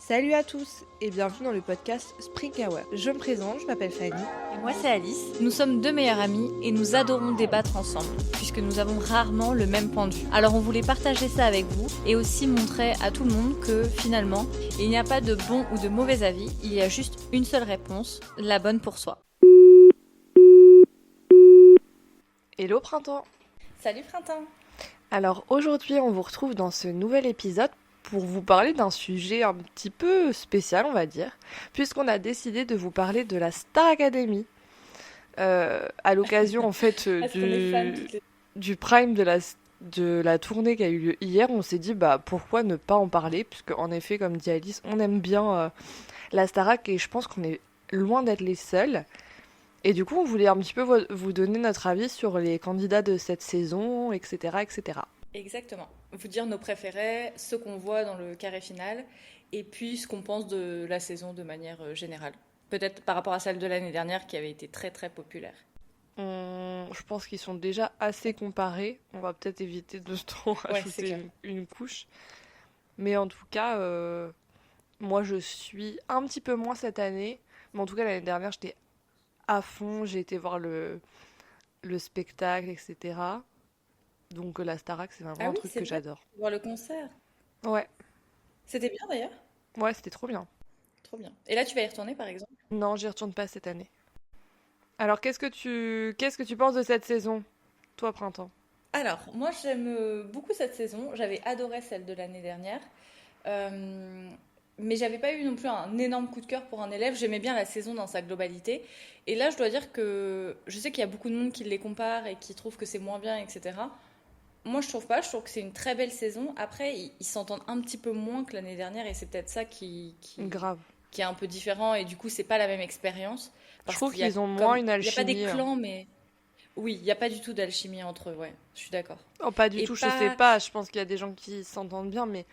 Salut à tous et bienvenue dans le podcast Spring Hour. Je me présente, je m'appelle Fanny. Et moi c'est Alice. Nous sommes deux meilleures amies et nous adorons débattre ensemble, puisque nous avons rarement le même point de vue. Alors on voulait partager ça avec vous et aussi montrer à tout le monde que finalement, il n'y a pas de bon ou de mauvais avis, il y a juste une seule réponse, la bonne pour soi. Hello printemps. Salut printemps. Alors aujourd'hui on vous retrouve dans ce nouvel épisode pour vous parler d'un sujet un petit peu spécial on va dire, puisqu'on a décidé de vous parler de la Star Academy. À l'occasion en fait du prime de la tournée qui a eu lieu hier, on s'est dit pourquoi ne pas en parler, puisque en effet comme dit Alice, on aime bien la Starac et je pense qu'on est loin d'être les seuls. Et du coup on voulait un petit peu vous donner notre avis sur les candidats de cette saison, etc. etc. Exactement. Vous dire nos préférés, ceux qu'on voit dans le carré final, et puis ce qu'on pense de la saison de manière générale. Peut-être par rapport à celle de l'année dernière qui avait été très très populaire. Je pense qu'ils sont déjà assez comparés. On va peut-être éviter de trop rajouter une couche. Mais en tout cas, moi je suis un petit peu moins cette année. Mais en tout cas, l'année dernière, j'étais à fond. J'ai été voir le spectacle, etc. Donc la Starac, c'est vraiment un truc que j'adore. Voir le concert. Ouais. C'était bien d'ailleurs. Ouais, c'était trop bien. Trop bien. Et là, tu vas y retourner par exemple? Non, j'y retourne pas cette année. Alors, qu'est-ce que tu penses de cette saison, toi, Printemps? Alors, moi j'aime beaucoup cette saison. J'avais adoré celle de l'année dernière. Euh, mais j'avais pas eu non plus un énorme coup de cœur pour un élève. J'aimais bien la saison dans sa globalité. Et là, je dois dire que je sais qu'il y a beaucoup de monde qui les compare et qui trouve que c'est moins bien, etc. Moi, je trouve pas. Je trouve que c'est une très belle saison. Après, ils s'entendent un petit peu moins que l'année dernière et c'est peut-être ça Grave. qui est un peu différent. Et du coup, c'est pas la même expérience. Je Parce trouve qu'il y a qu'ils ont moins comme. une Il n'y a pas des alchimie. clans, mais. Oui, il n'y a pas du tout d'alchimie entre eux, ouais. Je suis d'accord. Oh, pas du Et tout, je sais pas. pas. Je pense qu'il y a des gens qui s'entendent bien, mais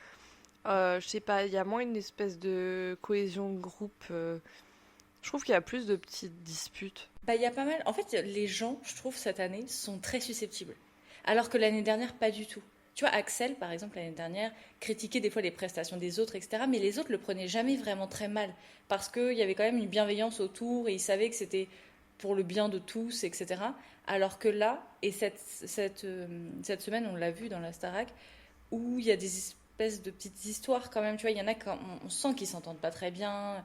je sais pas, il y a moins une espèce de cohésion de groupe. Je trouve qu'il y a plus de petites disputes. Bah, il y a pas mal. En fait, les gens, je trouve, cette année, sont très susceptibles. Alors que l'année dernière, pas du tout. Tu vois, Axel, par exemple, l'année dernière, critiquait des fois les prestations des autres, etc. Mais les autres le prenaient jamais vraiment très mal. Parce qu'il y avait quand même une bienveillance autour et ils savaient que c'était pour le bien de tous, etc. Alors que là, et cette semaine, on l'a vu dans la Starac, où il y a des espèces de petites histoires quand même. Tu vois, il y en a quand on sent qu'ils s'entendent pas très bien.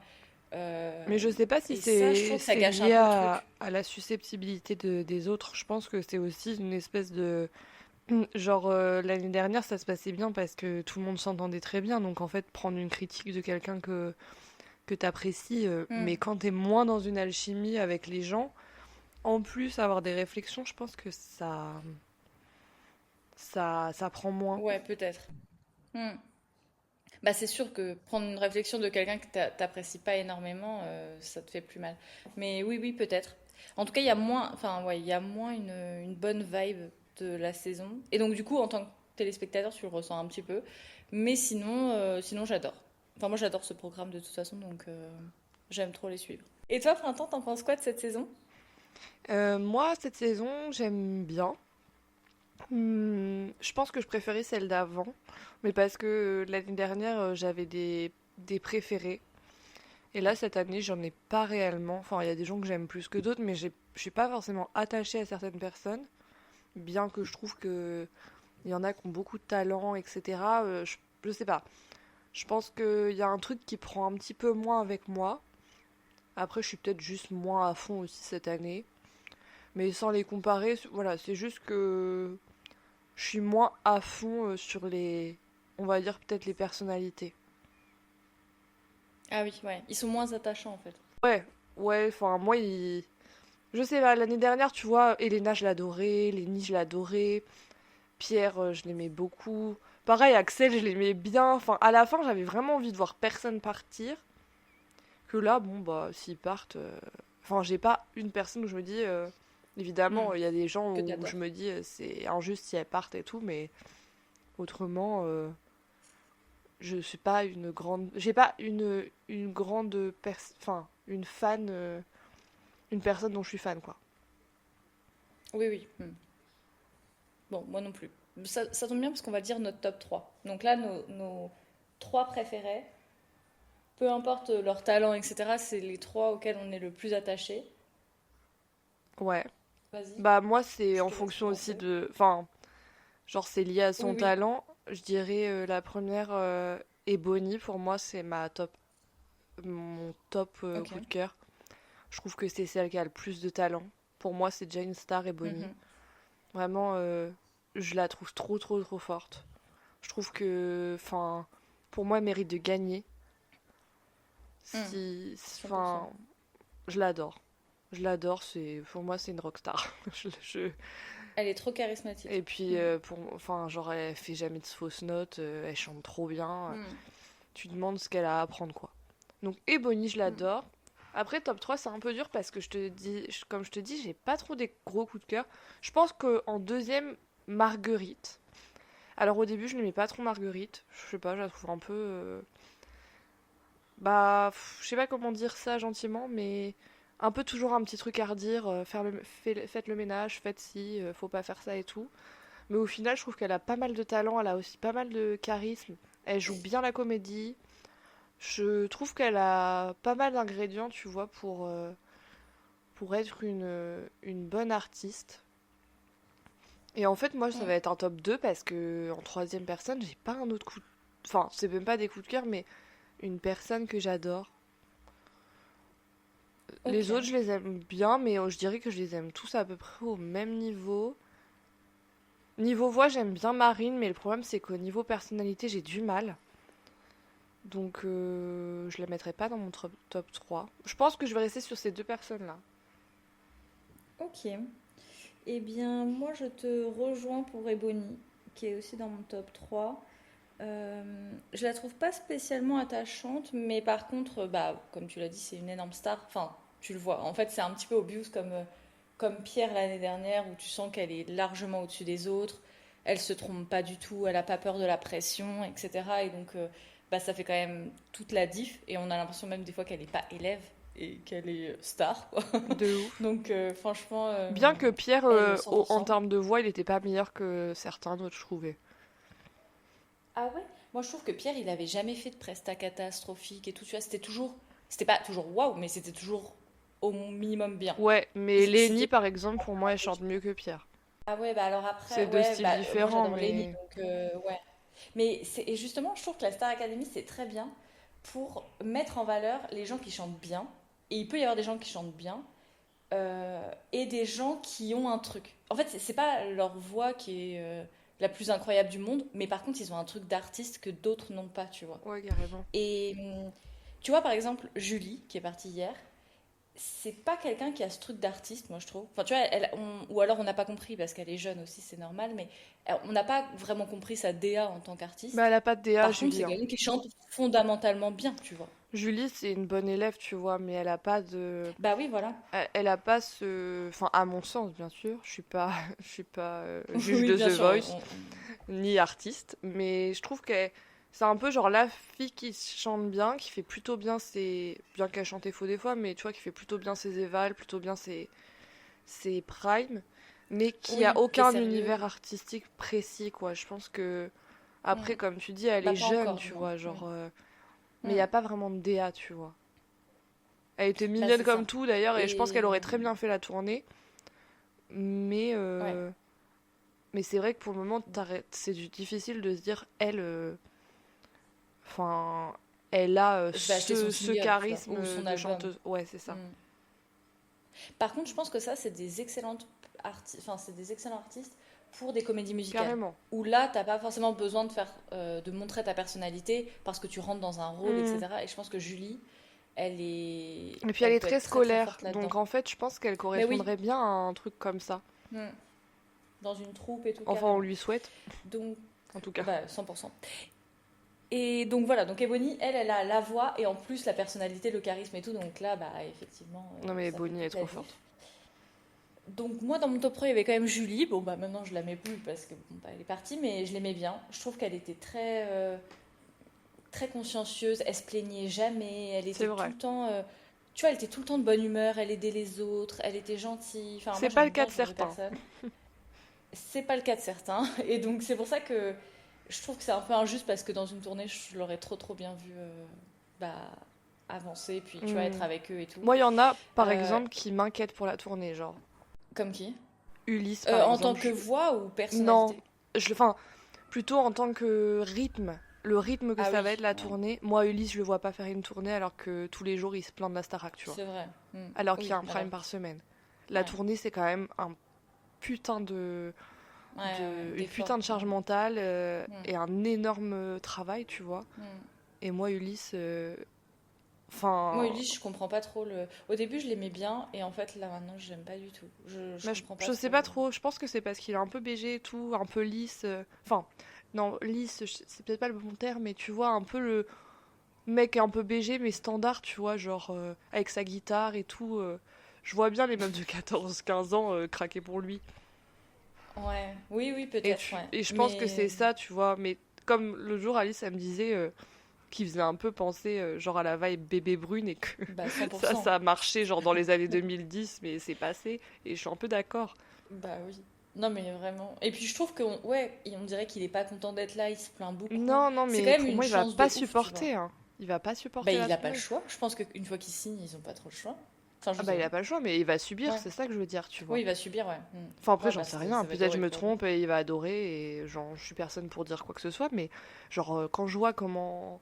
Mais je sais pas si Et ça, je trouve que ça c'est gâche un lié peu le truc. à la susceptibilité des autres. Je pense que c'est aussi une espèce de... Genre, l'année dernière, ça se passait bien parce que tout le monde s'entendait très bien. Donc, en fait, prendre une critique de quelqu'un que t'apprécies, Hmm. mais quand t'es moins dans une alchimie avec les gens, en plus, avoir des réflexions, je pense que ça prend moins. Ouais, peut-être. Hmm. Bah, c'est sûr que prendre une réflexion de quelqu'un que t'apprécies pas énormément, ça te fait plus mal. Mais oui, oui, peut-être. En tout cas, il y a moins, enfin, ouais, il y a moins une bonne vibe de la saison. Et donc, du coup, en tant que téléspectateur, tu le ressens un petit peu. Mais sinon, j'adore. Enfin, moi, j'adore ce programme de toute façon, donc j'aime trop les suivre. Et toi, Printemps, t'en penses quoi de cette saison? Moi, cette saison, j'aime bien. Je pense que je préférais celle d'avant, mais parce que l'année dernière, j'avais des préférés. Et là, cette année, j'en ai pas réellement. Enfin, il y a des gens que j'aime plus que d'autres, mais je suis pas forcément attachée à certaines personnes, bien que je trouve que il y en a qui ont beaucoup de talent, etc. Je sais pas. Je pense qu'il y a un truc qui prend un petit peu moins avec moi. Après, je suis peut-être juste moins à fond aussi cette année. Mais sans les comparer, voilà, c'est juste que je suis moins à fond sur les, on va dire peut-être les personnalités. Ah oui, ouais. Ils sont moins attachants, en fait. Ouais, ouais, enfin moi, je sais pas, l'année dernière, tu vois, Elena, je l'adorais, Lenny, je l'adorais, Pierre, je l'aimais beaucoup. Pareil, Axel, je l'aimais bien. Enfin, à la fin, j'avais vraiment envie de voir personne partir. Que là, bon, bah, s'ils partent... Enfin, j'ai pas une personne où je me dis... Hmm. Évidemment, il y a des gens Que où je t'adores. me dis c'est injuste si elles partent et tout, mais autrement, je suis pas une grande... J'ai pas une grande... Enfin, une fan... une personne dont je suis fan, quoi. Oui, oui. Hmm. Bon, moi non plus. Ça tombe bien parce qu'on va dire notre top 3. Donc là, nos trois préférés. peu importe leur talent, etc., c'est les trois auxquels on est le plus attaché. Ouais. Vas-y, Bah moi c'est je en te laisse fonction aussi commencer. de... Enfin, genre c'est lié à Oui, son oui, talent. Je dirais la première, Ebony, pour moi c'est mon top ok. coup de cœur. Je trouve que c'est celle qui a le plus de talent. Pour moi c'est déjà une star, Ebony. Mhm. Vraiment, je la trouve trop trop trop forte. Je trouve que... Enfin, pour moi elle mérite de gagner. Mm, Enfin, 100%. je l'adore. Je l'adore, pour moi c'est une rockstar. Elle est trop charismatique. Et puis Mm, enfin genre elle fait jamais de fausses notes, elle chante trop bien. mm, Tu demandes ce qu'elle a à apprendre quoi. Donc Ebony, je mm. l'adore. Après top 3 c'est un peu dur parce que comme je te dis, j'ai pas trop des gros coups de cœur. Je pense que en deuxième, Marguerite. Alors au début je n'aimais pas trop Marguerite. Je sais pas, je la trouve un peu je sais pas comment dire ça gentiment, mais un peu toujours un petit truc à redire, faites le ménage, faites ci, faut pas faire ça et tout. Mais au final, je trouve qu'elle a pas mal de talent, elle a aussi pas mal de charisme. Elle joue bien la comédie. Je trouve qu'elle a pas mal d'ingrédients, tu vois, pour être une bonne artiste. Et en fait, moi, ça Mm. va être un top 2 parce que en troisième personne, j'ai pas un autre coup de... Enfin, c'est même pas des coups de cœur, mais une personne que j'adore. Ok, Les autres, je les aime bien, mais je dirais que je les aime tous à peu près au même niveau. Niveau voix, j'aime bien Marine, mais le problème, c'est qu'au niveau personnalité, j'ai du mal. Donc, je la mettrai pas dans mon top 3. Je pense que je vais rester sur ces deux personnes-là. ok. Eh bien, moi, je te rejoins pour Ebony, qui est aussi dans mon top 3. Je la trouve pas spécialement attachante, mais par contre, bah, comme tu l'as dit, c'est une énorme star. Enfin, tu le vois. En fait, c'est un petit peu obvious comme Pierre l'année dernière, où tu sens qu'elle est largement au-dessus des autres. Elle se trompe pas du tout, elle a pas peur de la pression, etc. Et donc, bah, ça fait quand même toute la diff. Et on a l'impression même des fois qu'elle n'est pas élève et qu'elle est star, quoi. De ouf. Donc, franchement, Bien que Pierre, elle est en 100%. termes de voix, il était pas meilleur que certains d'autres, je trouvais. Ah ouais? Moi, je trouve que Pierre, il avait jamais fait de presta catastrophique et tout, tu vois, c'était pas toujours waouh, mais c'était toujours au minimum bien. Ouais, mais Lénie, C'était par exemple, pour moi, elle chante mieux que Pierre. Ah ouais, bah alors C'est après, deux ouais, styles bah moi différents, j'adore Lenny, mais... donc ouais. Mais et justement, je trouve que la Star Academy, c'est très bien pour mettre en valeur les gens qui chantent bien. Et il peut y avoir des gens qui chantent bien et des gens qui ont un truc. En fait, c'est pas leur voix qui est la plus incroyable du monde, mais par contre, ils ont un truc d'artiste que d'autres n'ont pas, tu vois. Ouais, carrément. Et tu vois, par exemple, Julie, qui est partie hier, c'est pas quelqu'un qui a ce truc d'artiste, moi je trouve. Enfin, tu vois, ou alors on n'a pas compris parce qu'elle est jeune aussi, c'est normal, mais on n'a pas vraiment compris sa DA en tant Bah, qu'artiste. elle a pas de DA, Par contre, Julie, c'est hein. quelqu'un qui chante fondamentalement bien, tu vois. Julie, c'est une bonne élève, tu vois, mais elle a pas de... Bah oui, voilà. Elle a pas ce... Enfin, à mon sens, bien sûr, je suis pas juge Oui, de bien The sûr. Voice, ni artiste, mais je trouve que c'est un peu genre la fille qui chante bien, qui fait plutôt bien ses... Bien qu'elle chantait faux des fois, mais tu vois, qui fait plutôt bien ses évals, plutôt bien ses primes, mais qui a Oui, qui est aucun univers sérieux. artistique précis, quoi. Je pense que... Mm. Après, comme tu dis, elle Bah est pas jeune, encore, tu du moins. vois, Mm. genre... Mais il n'y a Mm. pas vraiment de DA, tu vois. Elle était Bah mignonne c'est comme ça. tout d'ailleurs et je pense qu'elle Et aurait très bien fait la tournée. Mais, ouais. mais c'est vrai que pour le moment, c'est difficile de se dire, elle, enfin, elle a Je vais acheter son ce single, tu vois, charisme ou son de album. chanteuse. Ouais, c'est ça. Mm. Par contre, je pense que ça, c'est des excellentes enfin, c'est des excellents artistes pour des comédies musicales. Carrément. Où là, t'as pas forcément besoin de montrer ta personnalité parce que tu rentres dans un rôle, Hmm. etc. Et je pense que Julie, Et puis elle elle est peut très être très très scolaire. forte là-dedans. Donc en fait, je pense qu'elle Mais oui, correspondrait bien à un truc comme ça. hmm, dans une troupe et tout Enfin, on carrément. lui souhaite, Donc, en tout cas. bah, 100%. Et donc voilà, donc Ebony, elle a la voix et en plus la personnalité, le charisme et tout. Donc là, bah effectivement, Non mais ça fait Bonnie est toute la trop diff. forte. Donc moi dans mon top 3 il y avait quand même Julie. Bon bah maintenant je l'aimais plus parce que bon, bah, elle est partie mais je l'aimais bien. Je trouve qu'elle était très consciencieuse, elle se plaignait jamais, elle C'est était tout vrai. le temps tu vois, elle était tout le temps de bonne humeur, elle aidait les autres, elle était gentille. Enfin moi C'est pas le j'aime cas bien de ce genre de certains. personne. C'est pas le cas de certains et donc c'est pour ça que je trouve que c'est un peu injuste parce que dans une tournée je l'aurais trop bien vu bah avancer, puis tu vois, être avec eux et tout. Moi, il y en a, par Euh, exemple, qui m'inquiètent pour la tournée, genre Comme qui? Ulysse, par En tant exemple. que voix ou Non, personnalité? enfin, plutôt en tant que rythme. Le rythme que Ah ça va oui, être la ouais, tournée. Moi, Ulysse, je le vois pas faire une tournée alors que tous les jours, il se plaint de la Starac, tu vois. c'est vrai. Alors qu'il y a Oui, un alors, prime par semaine. La ouais, tournée, c'est quand même un putain ouais, ouais, une d'effort. putain de charge mentale Hmm, et un énorme travail, tu vois. hmm. Et moi, Ulysse, Moi, enfin, Ulysse, je comprends pas trop le. Au début, je l'aimais bien, et en fait, là maintenant, j'aime pas du tout. Je mais comprends pas je sais trop. pas trop. Je pense que c'est parce qu'il est un peu BG et tout, un peu lisse. Enfin, non, lisse, c'est peut-être pas le bon terme, mais tu vois, un peu le mec un peu BG, mais standard, tu vois, genre avec sa guitare et tout. Je vois bien les meufs de 14 15 ans craquer pour lui. Ouais, oui, oui, peut-être, ouais. Et je pense que c'est Mais, ça, tu vois. Mais comme le jour, Alice, elle me disait qu'il faisait un peu penser genre à la vibe bébé brune et que bah, 100%. ça a marché genre dans les années 2010, mais c'est passé. Et je suis un peu d'accord. Bah oui. Non, mais vraiment. Et puis, je trouve ouais, on dirait qu'il est pas content d'être là, il se plaint beaucoup. Non, non, C'est quand mais même pour une moi, il va chance pas de ouf, tu vois. supporter, hein. Il va pas Bah, supporter la il a pas le tournée. choix. Je pense qu'une fois qu'ils signent, ils ont pas trop le choix. Enfin, je Ah bah, sais il pas. a pas le choix, mais il va subir, Ouais. c'est ça que je veux dire, tu Oui, vois. il va subir, ouais. Enfin, après, Ouais, j'en bah, sais rien. ça va être Peut-être je horrible me pour lui. trompe et il va adorer. Et genre, je suis personne pour dire quoi que ce soit, mais genre, quand je vois comment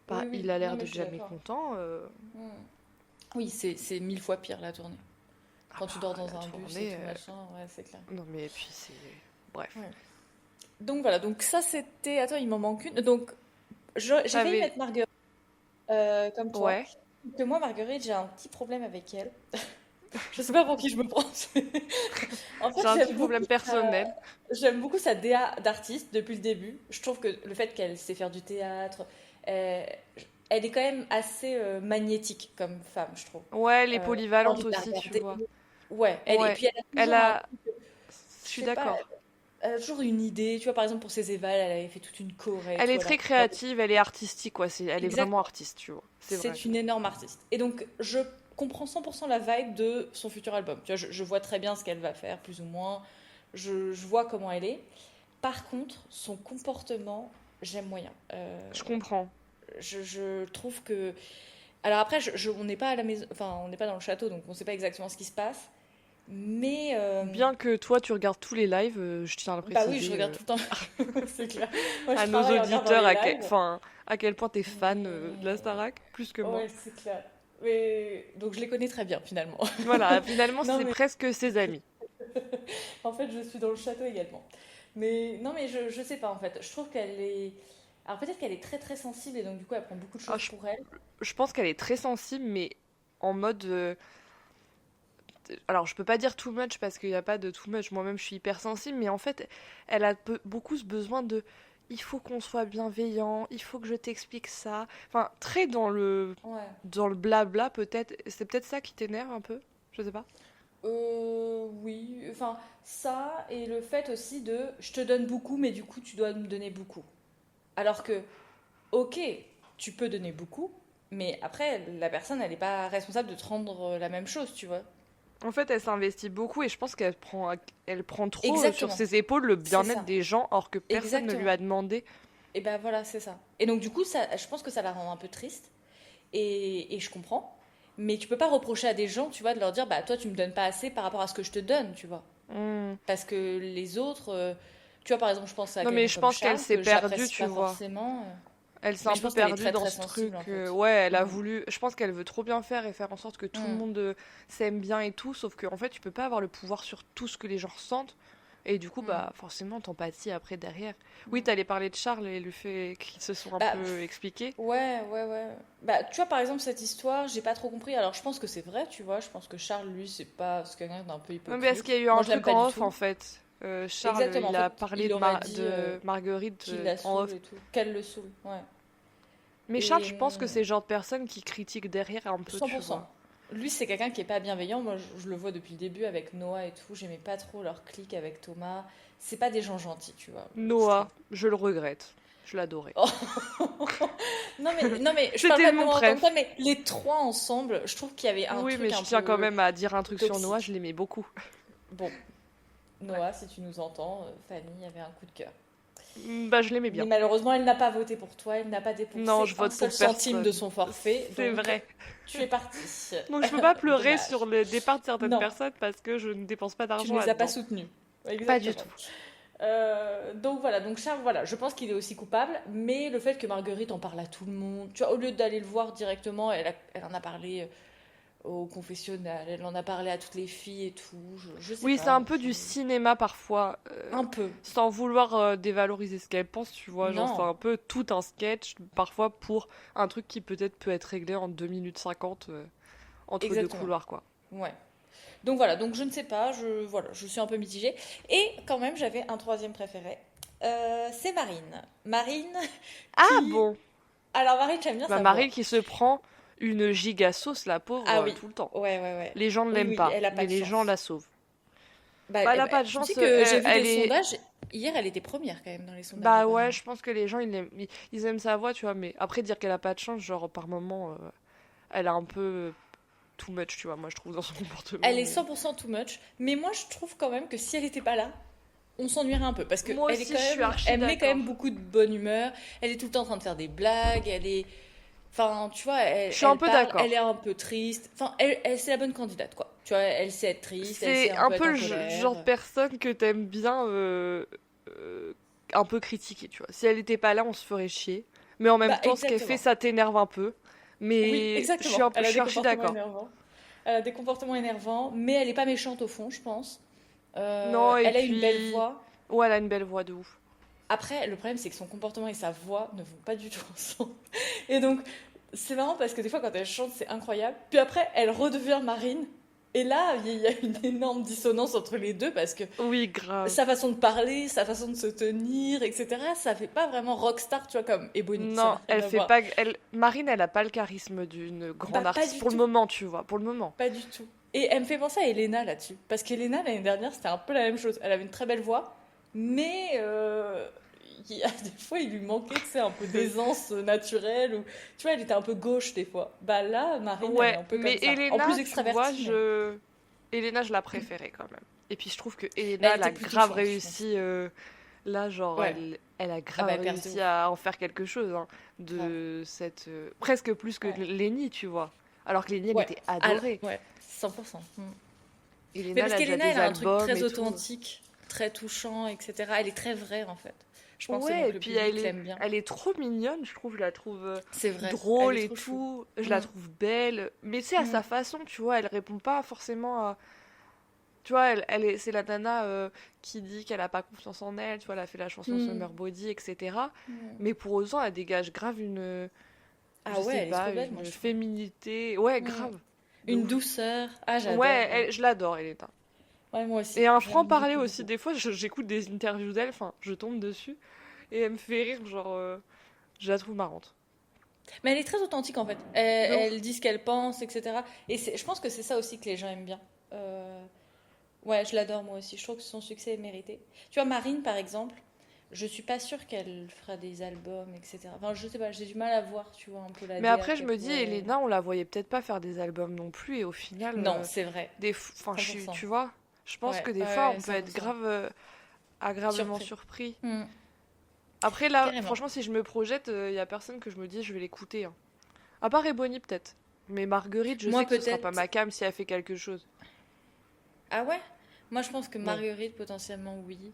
Oui, bah, il oui. a Non, l'air mais je d'être suis jamais d'accord. content. Hmm. Oui, c'est 1000 fois pire la tournée. Ah Quand tu dors bah, dans la un bus et tournée. tout machin, ouais, c'est clair. Non, mais puis c'est. Bref. Ouais. Donc voilà, donc ça c'était. Attends, il m'en manque une. Donc j'ai failli T'avais. mettre Marguerite comme toi. Ouais. Que moi, Marguerite, j'ai un petit problème avec elle. Je sais pas pour qui je me prends. En J'ai fait, un petit problème personnel. j'aime beaucoup sa DA d'artiste depuis le début. Je trouve que le fait qu'elle sait faire du théâtre, euh, elle est quand même assez magnétique comme femme, je trouve. Ouais, elle est J'ai polyvalente envie de la aussi, tu regarder. vois. Ouais, et Ouais. puis elle a Elle toujours un a. truc, Je je suis sais pas, d'accord. elle a toujours une idée. Tu vois, par exemple, pour ses évals, elle avait fait toute une choré et Elle tout. est Elle a très créative, elle est artistique, quoi. Elle est vraiment Exactement. artiste, tu vois. C'est vrai. C'est une énorme artiste. Et donc, je comprends 100% la vibe de son futur album. Tu vois, je vois très bien ce qu'elle va faire, plus ou moins. Je vois comment elle est. Par contre, son comportement, j'aime moyen. Je comprends. Je trouve que... Alors après, on n'est pas à la maison, enfin, on n'est pas dans le château, donc on ne sait pas exactement ce qui se passe. Mais, Bien que toi, tu regardes tous les lives, je tiens à le bah oui, je préciser regarde tout le temps. C'est clair. Moi, je à nos travaille en regardant auditeurs les lives. enfin, à quel point t'es fan de la Mais... Starac, plus que moi. Ouais, c'est clair. Mais... Donc, je les connais très bien, finalement. Voilà, finalement, Non, c'est mais presque ses amis. en fait, je suis dans le château également. Mais non, mais je sais pas, en fait. Je trouve qu'elle est... Alors, peut-être qu'elle est très, très sensible, et donc, du coup, elle prend beaucoup de Ah, choses pour elle. je pense qu'elle est très sensible, mais en mode. Alors, je peux pas dire too much parce qu'il n'y a pas de too much. Moi-même, je suis hyper sensible, mais en fait, elle a beaucoup ce besoin de. Il faut qu'on soit bienveillant, il faut que je t'explique ça. Enfin, très Ouais. dans le blabla, peut-être. C'est peut-être ça qui t'énerve un peu? Je sais pas. Oui, enfin, ça, et le fait aussi de je te donne beaucoup, mais du coup, tu dois me donner beaucoup. Alors que, ok, tu peux donner beaucoup, mais après, la personne, elle n'est pas responsable de te rendre la même chose, tu vois. En fait, elle s'investit beaucoup et je pense elle prend trop sur Exactement, ses épaules le c'est bien-être ça. des gens, alors que personne ne lui Exactement. a demandé. Et ben voilà, c'est ça. Et donc, du coup, ça, je pense que ça la rend un peu triste, et je comprends. Mais tu peux pas reprocher à des gens, tu vois, de leur dire, bah, toi, tu me donnes pas assez par rapport à ce que je te donne, tu vois. Hmm. Parce que les autres, tu vois, par exemple, je pense à Non, mais quelqu'un je comme pense qu'elle Charles, s'est que perdue, j'apprécie tu pas vois. forcément. Elle s'est Mais un je peu pense qu'elle est perdue très dans très ce sensible truc. en fait. Ouais, elle a Mm, voulu. Je pense qu'elle veut trop bien faire et faire en sorte que tout le mm, monde s'aime bien et tout. Sauf qu'en fait, tu peux pas avoir le pouvoir sur tout ce que les gens ressentent. Et du coup, mm, bah, forcément, t'empathies après derrière. Oui, mm. t'allais parler de Charles et le fait qu'ils se sont un Bah, peu expliqués. ouais, ouais, ouais. Bah, tu vois, par exemple, cette histoire, j'ai pas trop compris. Alors, je pense que c'est vrai, tu vois. Je pense que Charles, lui, c'est quelqu'un d'un peu Non, mais est-ce qu'il y hypocrite. a eu Moi, un je l'aime truc pas du en off en tout. fait? Charles, Exactement, en il a fait, parlé il aurait dit de Marguerite qu'il la en saoule off. et tout. Qu'elle le saoule, ouais. Mais Charles, Et je pense que c'est le genre de personne qui critique derrière un peu, tu vois. 100%. Lui, c'est quelqu'un qui est pas bienveillant. Moi, je le vois depuis le début avec Noah et tout. J'aimais pas trop leur clique avec Thomas. C'est pas des gens gentils, tu vois, je trouve. Noah, je le regrette. Je l'adorais. Non, mais je parle C'était pas de mon Noah en tant que tel, préf. mais les trois ensemble, je trouve qu'il y avait un Oui, mais truc je un tiens quand peu même à dire un truc sur Noah, je toxique. l'aimais beaucoup. Bon, Ouais. Noah, si tu nous entends, Fanny avait un coup de cœur. Bah, je l'aimais Mais bien. malheureusement, elle n'a pas voté pour toi, elle n'a pas Non, dépensé je un vote seul pour centime de personne. son forfait, C'est donc vrai. tu es parti. Donc je peux pas pleurer sur Dommage. le départ de certaines Non, personnes parce que je ne dépense pas tu ne d'argent les as pas là-dedans. soutenus. Pas du Exactement. tout. Donc voilà, donc Charles, voilà, je pense qu'il est aussi coupable, mais le fait que Marguerite en parle à tout le monde, tu vois, au lieu d'aller le voir directement, elle en a parlé au confessionnal, elle en a parlé à toutes les filles et tout, je sais Oui, c'est pas, un peu du cinéma parfois, un peu. sans vouloir dévaloriser ce qu'elle pense, tu vois. Genre, c'est Non, un peu tout un sketch, parfois pour un truc qui peut-être peut être réglé en 2 minutes 50 entre deux exactement. couloirs, quoi. Ouais. Donc voilà, donc je ne sais pas, voilà, je suis un peu mitigée. Et quand même, j'avais un troisième préféré. C'est Marine. Marine Ah qui... bon? Alors Marine, j'aime bien Bah, sa Marie voix. qui se prend une giga sauce, la pauvre, Ah oui, tout le temps. ouais, ouais, ouais. Les gens ne Oui, l'aiment oui, pas, elle a pas mais de les gens chance. la sauvent. Bah, Bah, elle eh a ben, pas de tu sais chance, que j'ai vu elle des est... sondages. Hier, elle était première quand même dans les sondages, Bah ouais, apparemment. je pense que les gens, ils aiment sa voix, tu vois, mais après, dire qu'elle a pas de chance, genre, par moment, elle a un peu too much, tu vois, moi, je trouve, dans son comportement, Elle est mais... 100% too much, mais moi je trouve quand même que si elle était pas là, on s'ennuierait un peu parce que Moi elle est aussi, quand je suis même, archi elle met quand d'accord. même beaucoup de bonne humeur. Elle est tout le temps en train de faire des blagues. Elle est, enfin, tu vois, Je suis un elle peu parle. Elle est d'accord. un peu triste. Enfin, c'est la bonne candidate quoi. Tu vois, elle sait être triste. Elle sait C'est un un peu être peu en genre de colère. personne que t'aimes bien euh, un peu critiquer, tu vois. Si elle était pas là, on se ferait chier. Mais en même Bah temps, ce qu'elle fait, exactement. ça t'énerve un peu. Oui, Mais exactement. Elle je a suis des archi comportements d'accord. énervants. Elle a des comportements énervants, mais elle est pas méchante au fond, je pense. Non, et Elle a une belle puis... voix. Ouais, elle a une belle voix de ouf. Après, le problème, c'est que son comportement et sa voix ne vont pas du tout ensemble. Et donc, c'est marrant parce que des fois, quand elle chante, c'est incroyable. Puis après, elle redevient Marine. Et là, il y a une énorme dissonance entre les deux parce que Oui, grave. sa façon de parler, sa façon de se tenir, etc., ça fait pas vraiment rockstar, tu vois, comme Ebony. Ça Non, n'a rien elle à fait voir. pas... Marine, elle a pas le charisme d'une Bah, grande pas artiste. du Pour le tout. moment, tu vois. Pour le moment. Pas du tout. Et elle me fait penser à Elena là-dessus. Parce qu'Elena, l'année dernière, c'était un peu la même chose. Elle avait une très belle voix, mais il y a des fois, il lui manquait, tu sais, un peu d'aisance naturelle. Ou... Tu vois, elle était un peu gauche des fois. Bah là, Marine, elle est Ouais, un peu comme mais ça. En Elena, plus tu vois, extravertie, mais Elena, je la préférais quand même. Et puis je trouve que elle Elena, elle était a plus grave touchante, je pense. réussi. Là, genre, Ouais. elle a Ah bah, grave elle perce de réussi ouf. à en faire quelque chose, hein, Grave. de cette... presque plus que Ouais. Lenny, tu vois. Alors que Lenny, elle Ouais. était adorée. Ouais. 100%. Mais Elena, elle parce a déjà qu'Elena, elle des a un truc albums très et tout. authentique, très touchant, etc. Elle est très vraie, en fait. Je pense donc Ouais, et que le puis public l'aime bien. elle est trop mignonne, je trouve. Je la trouve C'est vrai. Elle drôle est et trop chou. tout. Je la Mm. trouve belle. Mais c'est à sa Mm. façon, tu vois. Elle répond pas forcément à... Tu vois, c'est la nana qui dit qu'elle a pas confiance en elle, tu vois, elle a fait la chanson Mm. Summer Body, etc. Mm. Mais pour autant, elle dégage grave une, Ah je ouais, sais elle est trop pas, belle, moi, une je trouve. féminité. Ouais, Mm. grave. De Une ouf. douceur. Ah, j'adore. Ouais, je l'adore, Elena. Ouais, moi aussi. Et un J'aime franc-parler beaucoup, aussi. beaucoup. Des fois, j'écoute des interviews d'elle, enfin, je tombe dessus. Et elle me fait rire, genre, je la trouve marrante. Mais elle est très authentique, en fait. De ouf. Elle dit ce qu'elle pense, etc. Et je pense que c'est ça aussi que les gens aiment bien. Euh, Ouais, je l'adore, moi aussi. Je trouve que son succès est mérité. Tu vois, Marine, par exemple, je suis pas sûre qu'elle fera des albums, etc. Enfin, je sais pas, j'ai du mal à voir, tu vois, un peu la Mais DA après, je qu'elle me dis, pourrait... Elena, on la voyait peut-être pas faire des albums non plus. Et au final, Non, c'est vrai. enfin, 100%. tu vois, je pense Ouais, que des fois, ouais, on peut être 100%. grave agréablement Surpris. surpris. Hmm, Après, là, carrément. franchement, si je me projette, il y a personne que je me dis, je vais l'écouter, hein. À part Ebony, peut-être. Mais Marguerite, je Moi, sais que ce sera pas peut-être... ma cam si elle fait quelque chose. Ah ouais? Moi, je pense que Non. Marguerite, potentiellement, oui.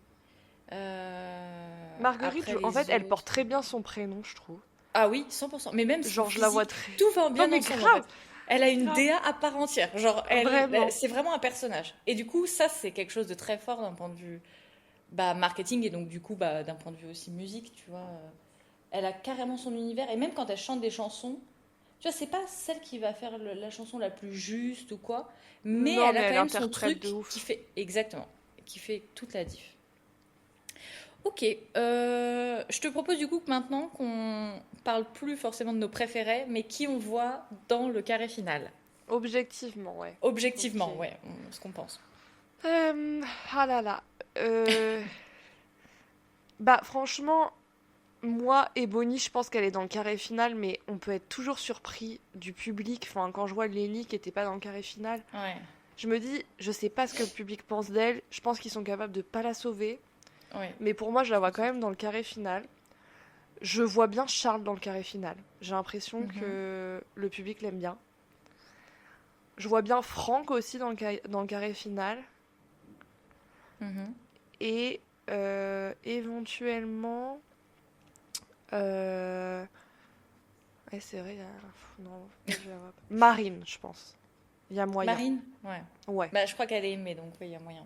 Marguerite, Après en fait, les elle porte autres... très bien son prénom, je trouve. Ah oui, 100%. Mais même son Genre, je la vois physique, très... tout va Non, bien mais ensemble en fait. grave, Elle a une grave. DA à part entière. Genre, Vraiment. c'est vraiment un personnage. Et du coup, ça, c'est quelque chose de très fort d'un point de vue bah, marketing et donc du coup, bah, d'un point de vue aussi musique, tu vois. Elle a carrément son univers. Et même quand elle chante des chansons, tu vois, c'est pas celle qui va faire la chanson la plus juste ou quoi, mais Non, elle mais a quand elle même son interprète de truc qui ouf. fait exactement, qui fait toute la diff. Ok, je te propose du coup que maintenant qu'on parle plus forcément de nos préférés, mais qui on voit dans le carré final. Objectivement, ouais. Ok. Objectivement, ouais, ce qu'on pense. Euh, ah là là. Euh, Bah, franchement, moi et Bonnie, je pense qu'elle est dans le carré final, mais on peut être toujours surpris du public. Enfin, quand je vois Lenny qui était pas dans le carré final, Ouais, je me dis, je sais pas ce que le public pense d'elle. Je pense qu'ils sont capables de pas la sauver. Ouais. Mais pour moi, je la vois quand même dans le carré final. Je vois bien Charles dans le carré final. J'ai l'impression Mhm. que le public l'aime bien. Je vois bien Franck aussi dans le carré final. Mhm. Et éventuellement... euh, ouais, c'est vrai, non, je la vois pas. Marine, je pense. Il y a moyen. Marine? Ouais. Ouais. Bah, je crois qu'elle est aimée, donc oui, il y a moyen.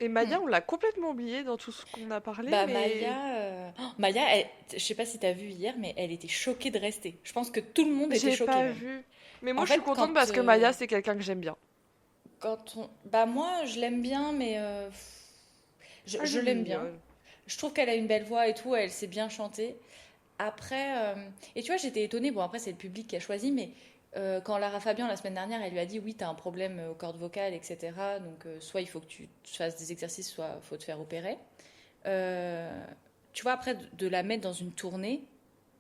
Et Hmm. Maya, on l'a complètement oublié dans tout ce qu'on a parlé, Bah, mais Maya, Maya, je sais pas si t'as vu hier, mais elle était choquée de rester. Je pense que tout le monde était j'ai choqué pas même. vu. Mais moi, En je suis fait, contente parce que Maya, c'est quelqu'un que j'aime bien. bah moi, je l'aime bien, mais Elle je est l'aime bien. mignonne. Je trouve qu'elle a une belle voix et tout, elle sait bien chanter. Après, et tu vois, j'étais étonnée. Bon, après, c'est le public qui a choisi, mais quand Lara Fabian, la semaine dernière, elle lui a dit, oui, t'as un problème aux cordes vocales, etc. Donc, soit il faut que tu fasses des exercices, soit il faut te faire opérer. Euh, Tu vois, après, de la mettre dans une tournée,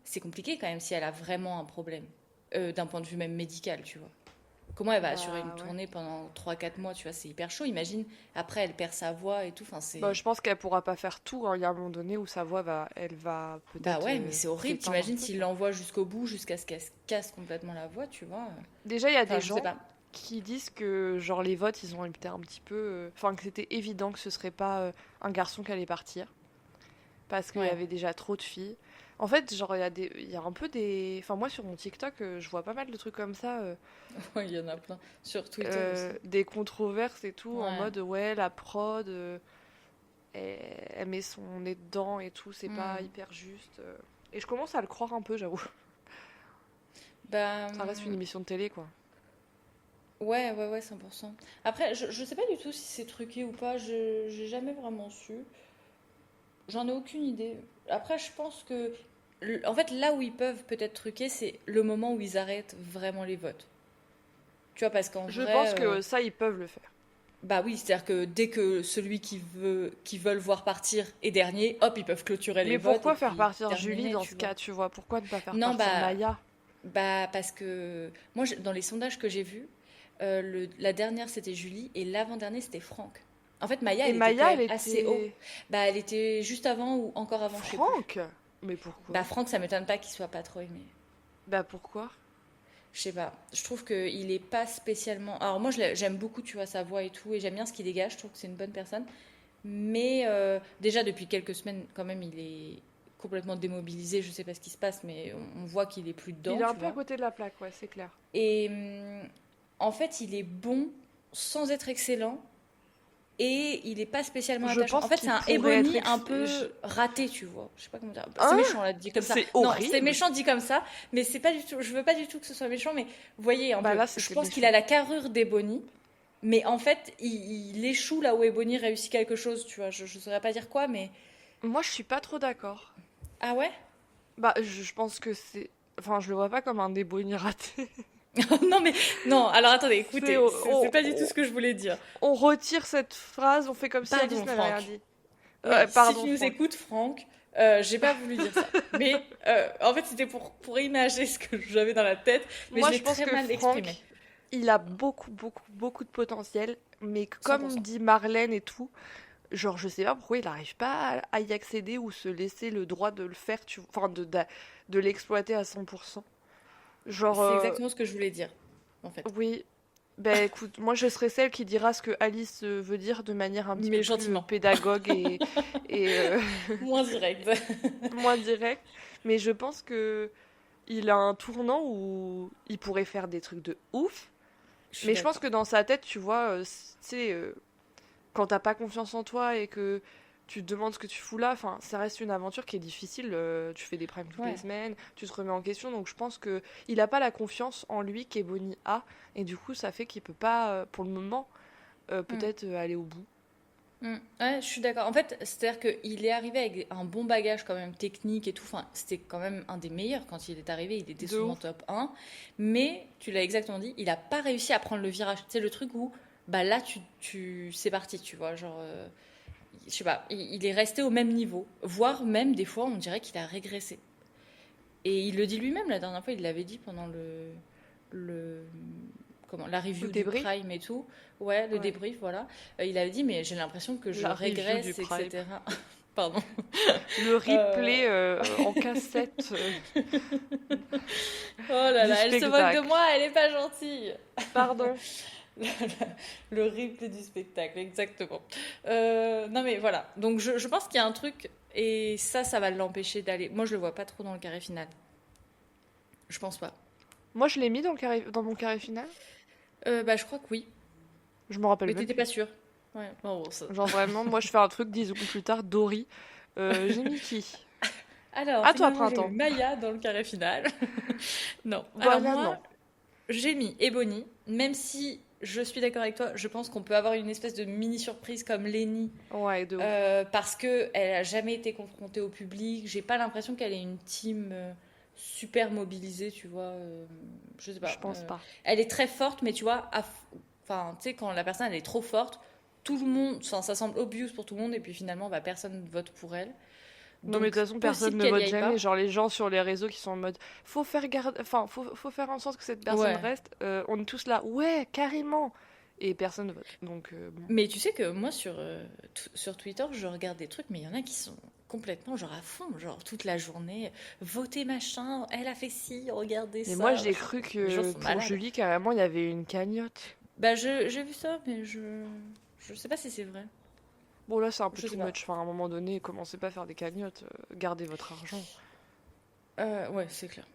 c'est compliqué quand même si elle a vraiment un problème, d'un point de vue même médical, tu vois. Comment elle va assurer une Bah ouais. tournée pendant 3 4 mois, tu vois, c'est hyper chaud. Imagine, après, elle perd sa voix et tout. Enfin, Bah, c'est. je pense qu'elle pourra pas faire tout, hein. Il y a un moment donné où sa voix elle va Bah peut-être ouais, mais c'est horrible. s'éteindre un T'imagines peu, s'il quoi. l'envoie jusqu'au bout, jusqu'à ce qu'elle se casse complètement la voix, tu vois. Déjà, il y a Enfin, des je sais gens pas. qui disent que, genre, les votes, ils ont été un petit peu. Enfin, que c'était évident que ce serait pas un garçon qui allait partir. Parce qu'il y Ouais, avait déjà trop de filles. En fait, genre, il y a un peu des. Enfin, moi, sur mon TikTok, je vois pas mal de trucs comme ça. ouais, il y en a plein. Sur Twitter aussi. Des controverses et tout, en Ouais. mode, ouais, la prod, elle met son nez dedans et tout, c'est pas Hmm. hyper juste. Et je commence à le croire un peu, j'avoue. Bah, Ça reste une émission de télé, quoi. ouais, ouais, ouais, 100%. Après, je sais pas du tout si c'est truqué ou pas. J'ai jamais vraiment su. J'en ai aucune idée. Après, je pense que. En fait, là où ils peuvent peut-être truquer, c'est le moment où ils arrêtent vraiment les votes. Tu vois, parce qu'en Je vrai, pense que ça, ils peuvent le faire. bah oui, c'est-à-dire que dès que celui qui veulent voir partir est dernier, hop, ils peuvent clôturer les Mais votes et pourquoi faire puis partir Julie terminer, dans tu ce vois. cas, tu vois? Pourquoi ne pas faire Non, partir Maya? bah parce que moi, dans les sondages que j'ai vus, la dernière c'était Julie et l'avant-dernier c'était Franck. En fait, Maya, Et elle était quand Maya, elle même assez haut. était... Bah, elle était juste avant ou encore avant, je sais plus. Franck? Mais pourquoi? Bah, Franck, ça m'étonne pas qu'il soit pas trop aimé. Bah pourquoi? Je sais pas. Je trouve qu'il est pas spécialement. Alors, moi, j'aime beaucoup, tu vois, sa voix et tout, et j'aime bien ce qu'il dégage. Je trouve que c'est une bonne personne. Mais déjà, depuis quelques semaines, quand même, il est complètement démobilisé. Je sais pas ce qui se passe, mais on voit qu'il est plus Il dedans, est un tu peu à vois. côté de la plaque, ouais, c'est clair. Et en fait, il est bon sans être excellent. Et il est pas spécialement Je attachant. En pense fait, c'est qu'il un pourrait être... Ebony un peu raté, tu vois. Je sais pas comment dire. C'est Hein? méchant là, dit comme ça. C'est Non, c'est horrible! méchant dit comme ça, mais c'est pas du tout. Je veux pas du tout que ce soit méchant, mais vous voyez un Bah peu. là, Je c'était pense qu'il a méchant. la carrure d'Ebony, mais en fait, il échoue là où Ebony réussit quelque chose, tu vois. Je saurais pas dire quoi, mais Moi, je suis pas trop d'accord. ah ouais. Bah, je pense que c'est... Enfin, je le vois pas comme un débonnier raté. Non mais non. Alors attendez, C'est... écoutez, c'est pas du tout ce que je voulais dire. On retire cette phrase, on fait comme si Alice Pardon, n'avait rien Franck. dit. Oui, si Pardon, tu nous Franck. écoutes, Franck, j'ai pas voulu dire ça. Mais en fait, c'était pour imager ce que j'avais dans la tête, mais je Moi, l'ai je pense très que mal exprimé. Franck, il a beaucoup, beaucoup, beaucoup de potentiel. Mais comme 100%. dit Marlène et tout, genre, je sais pas pourquoi il n'arrive pas à y accéder ou se laisser le droit de le faire, enfin, de l'exploiter à 100%. Genre, C'est exactement ce que je voulais dire, en fait. oui. Ben écoute, moi je serais celle qui dira ce que Alice veut dire de manière un petit peu Mais plus gentiment. pédagogue et Moins direct. moins directe. Mais je pense que il a un tournant où il pourrait faire des trucs de ouf. Je suis Mais je pense d'accord. que dans sa tête, tu vois, tu sais, quand t'as pas confiance en toi et que tu te demandes ce que tu fous là, enfin, ça reste une aventure qui est difficile. Tu fais des primes toutes les Ouais. semaines, tu te remets en question. Donc je pense que il a pas la confiance en lui qu'Ebony a. Et du coup, ça fait qu'il peut pas, pour le moment, Mm. peut-être aller au bout. Ouais, je suis d'accord. En fait, c'est-à-dire qu'il est arrivé avec un bon bagage quand même technique et tout. Enfin, c'était quand même un des meilleurs quand il est arrivé. Il était De souvent ouf. top 1. Mais, tu l'as exactement dit, il a pas réussi à prendre le virage. C'est le truc où, bah là, c'est parti, tu vois. Genre, je sais pas, il est resté au même niveau. Voire même, des fois, on dirait qu'il a régressé. Et il le dit lui-même la dernière fois, il l'avait dit pendant le comment, la Le review du débrief? Prime et tout. Ouais, le Ouais. débrief, voilà. Il avait dit, mais j'ai l'impression que je La review du régresse, Prime. etc. Pardon. Le Euh, replay en cassette Oh là du là, elle se moque de spectacle. moi, elle est pas gentille. Pardon. Le replay du spectacle, exactement. Non mais voilà, donc je pense qu'il y a un truc, et ça va l'empêcher d'aller. Moi, je le vois pas trop dans le carré final. Je pense pas. Moi, je l'ai mis dans mon carré final. Bah, je crois que oui, Je me rappelle mais même t'étais plus. pas sûre. Ouais, bon, ça. Genre vraiment, moi, je fais un truc 10 secondes plus tard. Dory. J'ai mis qui? Alors, À toi, finalement, j'ai mis Printemps. Maya dans le carré final. Non. Alors, Voilà, non. moi, j'ai mis Ebony, même si je suis d'accord avec toi, je pense qu'on peut avoir une espèce de mini surprise comme Lenny, Ouais, de ouf. parce que elle a jamais été confrontée au public. J'ai pas l'impression qu'elle ait une team super mobilisée, tu vois. Je sais Je pas. pense pas. Elle est très forte, mais tu vois, enfin, tu sais, quand la personne elle est trop forte, tout le monde, enfin, ça semble obvious pour tout le monde, et puis finalement, bah, personne vote pour elle. Non, mais de Donc, toute façon, personne possible ne qu'elle y vote aille jamais. pas. Genre, les gens sur les réseaux qui sont en mode faut faire en sorte que cette personne Ouais. reste. On est tous là, ouais, carrément. Et personne ne vote. Donc, bon. Mais tu sais que moi, sur Twitter, je regarde des trucs, mais il y en a qui sont complètement genre à fond, genre toute la journée, votez machin, elle a fait ci, regardez Mais moi, ça, j'ai machin. cru Les gens que sont pour malades. Julie, carrément, il y avait une cagnotte. Bah, j'ai vu ça, mais je sais pas si c'est vrai. Bon, là, c'est un peu Je sais too pas. much. Enfin, à un moment donné, commencez pas à faire des cagnottes. Gardez votre argent. Ouais, c'est clair.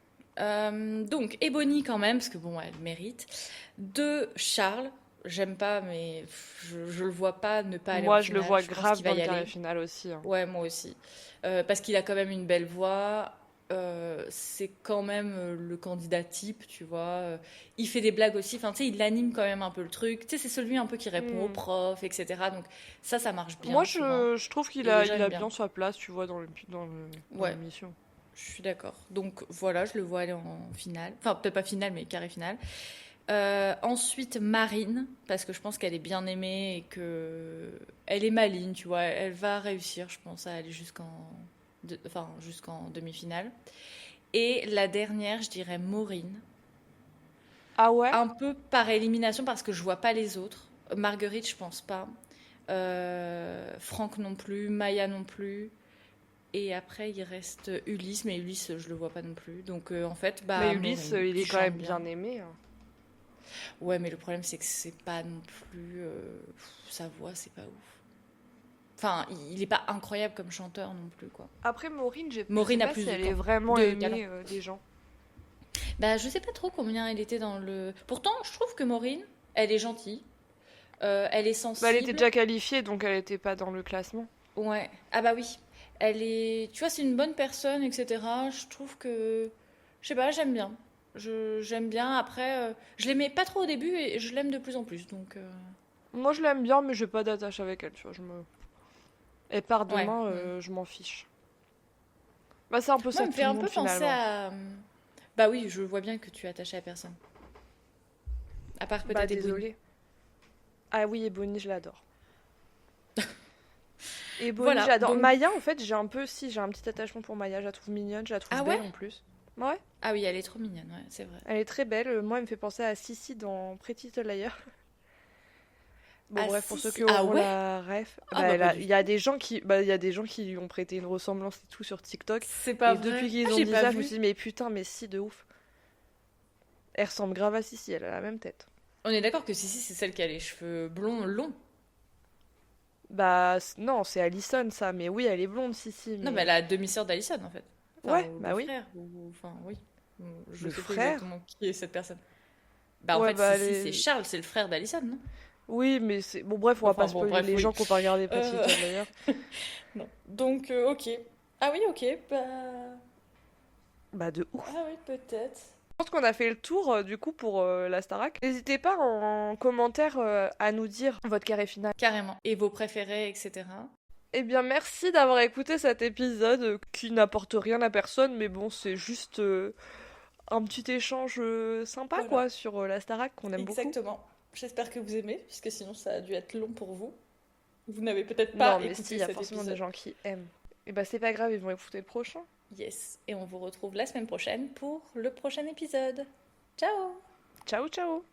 Donc, Ebony quand même, parce que bon, elle mérite. De Charles, j'aime pas, mais je le vois pas ne pas aller en Moi, je le finale. vois Je pense grave qu'il va dans le y carré aller. final aussi, hein. Ouais, moi aussi. Parce qu'il a quand même une belle voix. C'est quand même le candidat type, tu vois. Il fait des blagues aussi. Enfin, tu sais, il anime quand même un peu le truc. Tu sais, c'est celui un peu qui répond aux Hmm. profs, etc. Donc ça marche Moi, bien souvent. je trouve Et les gens il aiment a bien. bien sa place, tu vois, dans Ouais, l'émission. je suis d'accord. Donc voilà, je le vois aller en finale. Enfin, peut-être pas finale, mais carré finale. Ensuite, Marine, parce que je pense qu'elle est bien aimée et que elle est maligne, tu vois. Elle va réussir, je pense, à aller jusqu'en demi-finale. Et la dernière, je dirais Maureen. Ah ouais? Un peu par élimination parce que je vois pas les autres. Marguerite, je pense pas. Franck non plus. Maya non plus. Et après, il reste Ulysse, mais Ulysse, je le vois pas non plus. Donc en fait, Mais bah Ulysse, Maureen, il est qui quand chante même bien. bien aimé, hein. Ouais, mais le problème, c'est que c'est pas non plus. Sa voix, c'est pas ouf. Enfin, il est pas incroyable comme chanteur non plus, quoi. Après, Maureen, je sais Maureen a pas plus si de elle est temps, vraiment de talent. aimée des gens. Bah, je sais pas trop combien elle était dans le. Pourtant, je trouve que Maureen, elle est gentille, elle est Bah, elle était sensible. déjà qualifiée, donc elle était pas dans le classement. Ouais. Ah bah oui. Elle est. Tu vois, c'est une bonne personne, etc. Je trouve que. Je sais pas, j'aime bien. J'aime bien. Après, je l'aimais pas trop au début et je l'aime de plus en plus. Donc. Moi, je l'aime bien, mais j'ai pas d'attache avec elle, tu vois. Elle part Ouais. demain, je m'en fiche. Bah, c'est un peu Moi, ça elle me de tout fait le un monde, peu penser finalement. à. Bah oui, je vois bien que tu es attaché à personne. À part Bah, peut-être Ebony. désolée. Ah oui, Ebony, je l'adore. Ebony, Voilà, j'adore. donc. Maya, en fait, j'ai un petit attachement pour Maya. Je la trouve mignonne, je la trouve Ah ouais? belle en plus. Ouais, Ah oui, elle est trop mignonne, ouais, c'est vrai. elle est très belle. Moi, elle me fait penser à Sissi dans Pretty Little Liars. Bon, Ah bref, pour si, ceux si. qui Ah auront ouais? la ref, Ah bah, bah pas du il y tout. a des gens il y a des gens qui lui ont prêté une ressemblance et tout sur TikTok. C'est pas Et vrai. depuis Ah, qu'ils ont j'ai dit pas ça, je me vu. suis dit, mais putain, mais si, de ouf. Elle ressemble grave à Sissi, elle a la même tête. On est d'accord que Sissi, c'est celle qui a les cheveux blonds longs. Bah, non, c'est Allison, ça. Mais oui, elle est blonde, Sissi, Non, mais mais. la demi-sœur d'Alison, en fait. Enfin, Ouais, ou le bah oui. frère, ou... Enfin, oui. Je Le sais plus frère? exactement qui est cette personne. Bah, en Ouais, fait, bah, Sissi, c'est Charles, c'est le frère d'Alison, non? oui, mais c'est. Bon, bref, on va pas Enfin, bon, spoiler bref, les oui. gens qui ont pas regardé Pretty Euh, Little Liars. Non. Donc, ok. Ah oui, ok, bah... Bah, de ouf. Ah oui, peut-être. Je pense qu'on a fait le tour, du coup, pour la Starac. N'hésitez pas en commentaire à nous dire votre carré final. Carrément. Et vos préférés, etc. Eh bien, merci d'avoir écouté cet épisode qui n'apporte rien à personne, mais bon, c'est juste un petit échange sympa, Voilà. quoi, sur la Starac qu'on aime beaucoup. Exactement. J'espère que vous aimez, puisque sinon ça a dû être long pour vous. Vous n'avez peut-être Non, pas mais si, écouté il y a cet forcément des épisode. gens qui aiment. Et bah, c'est pas grave, ils vont écouter le prochain. Yes. Et on vous retrouve la semaine prochaine pour le prochain épisode. Ciao! Ciao, ciao!